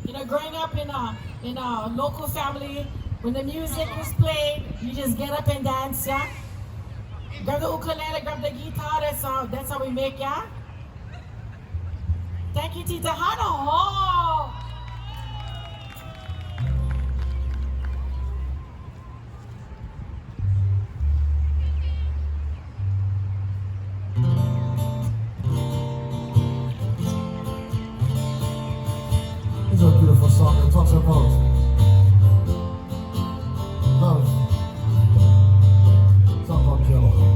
You know, growing up in a local family, when the music is played, you just get up and dance, yeah? Grab the ukulele, grab the guitar, that's how we make, yeah? Thank you, Tita Hana. Oh. This is a beautiful song that talks about love. It's all about Aloha.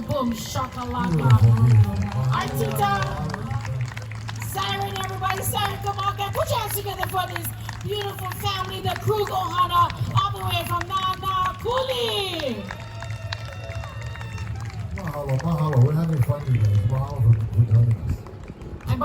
Boom, shakalaka. Alright, Tita. Siren, everybody. Siren, come on, guys. Put your hands together for this beautiful family, the Krug ʻOhana, all the way from Nana Kuli. Mahalo, mahalo. We're having fun today. Mahalo for joining us.